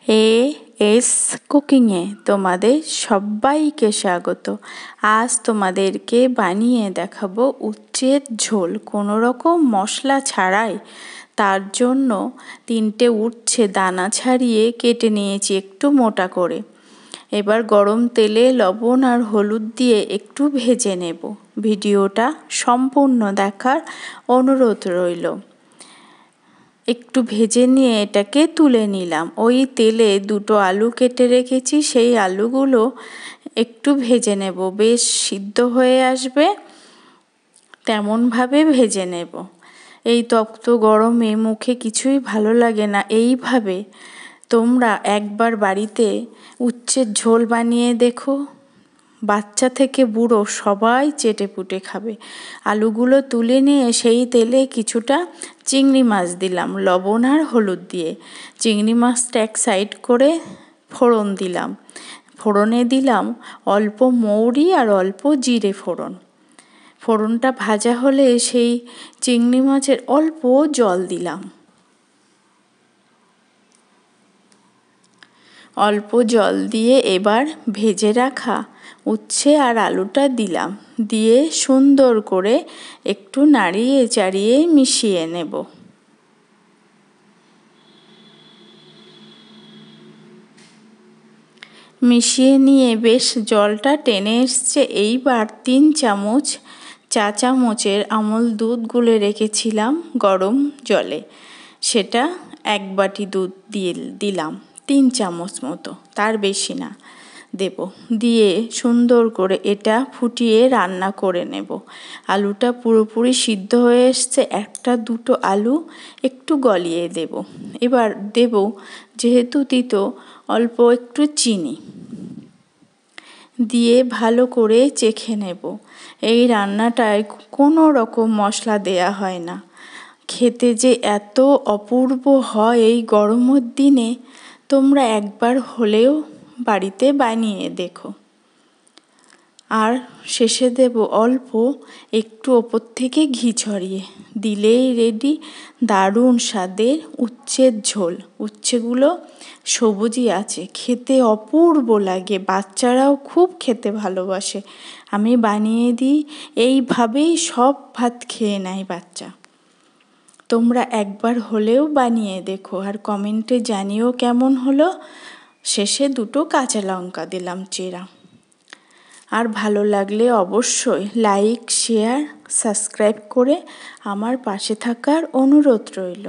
S কুকিংয়ে তোমাদের সবাইকে স্বাগত। আজ তোমাদেরকে বানিয়ে দেখাবো উচ্ছের ঝোল কোনো রকম মশলা ছাড়াই। তার জন্য 3টে উচ্ছে দানা ছাড়িয়ে কেটে নিয়েছি একটু মোটা করে। এবার গরম তেলে লবণ আর হলুদ দিয়ে একটু ভেজে নেব। ভিডিওটা সম্পূর্ণ দেখার অনুরোধ রইল। একটু ভেজে নিয়ে এটাকে তুলে নিলাম। ওই তেলে 2টো আলু কেটে রেখেছি, সেই আলুগুলো একটু ভেজে নেব, বেশ সিদ্ধ হয়ে আসবে তেমনভাবে ভেজে নেব। এই তপ্ত গরমে মুখে কিছুই ভালো লাগে না। এইভাবে তোমরা একবার বাড়িতে উচ্ছের ঝোল বানিয়ে দেখো, বাচ্চা থেকে বুড়ো সবাই চেটেপুটে খাবে। আলুগুলো তুলে নিয়ে সেই তেলে কিছুটা চিংড়ি মাছ দিলাম লবণ আর হলুদ দিয়ে। চিংড়ি মাছটা এক সাইড করে ফোড়ন দিলাম। ফোড়নে দিলাম অল্প মৌরি আর অল্প জিরে ফোড়ন। ফোড়নটা ভাজা হলে সেই চিংড়ি মাছের অল্প জল দিলাম। অল্প জল দিয়ে এবার ভেজে রাখা উচ্ছে আর আলুটা দিলাম, দিয়ে সুন্দর করে একটু নাড়িয়ে চাড়িয়ে মিশিয়ে নেব। মিশিয়ে নিয়ে বেশ জলটা টেনে এসছে। এইবার 3 চা চামচের আমল দুধ গুলে রেখেছিলাম গরম জলে, সেটা 1 বাটি দুধ দিয়ে দিলাম। 3 চামচ মতো, তার বেশি না দেব। দিয়ে সুন্দর করে এটা ফুটিয়ে রান্না করে নেব। আলুটা পুরোপুরি সিদ্ধ হয়ে এসছে। 1-2টো আলু একটু গলিয়ে দেব। এবার দেব, যেহেতু তিতো, অল্প একটু চিনি দিয়ে ভালো করে চেখে নেব। এই রান্নাটায় কোনো রকম মশলা দেয়া হয় না। খেতে যে এত অপূর্ব হয় এই গরমের দিনে, তোমরা একবার হলেও বাড়িতে বানিয়ে দেখো। আর শেষে দেব অল্প একটু ওপর থেকে ঘি ছড়িয়ে। দিলেই রেডি দারুণ স্বাদের উচ্ছের ঝোল। উচ্ছেগুলো সবুজই আছে, খেতে অপূর্ব লাগে, বাচ্চারাও খুব খেতে ভালোবাসে। আমি বানিয়ে দিই, এইভাবেই সব ভাত খেয়ে নেয় বাচ্চা। তোমরা একবার হলেও বানিয়ে দেখো আর কমেন্টে জানিও কেমন হলো। শেষে 2টো কাঁচা লঙ্কা দিলাম চেরা। আর ভালো লাগলে অবশ্যই লাইক, শেয়ার, সাবস্ক্রাইব করে আমার পাশে থাকার অনুরোধ রইল।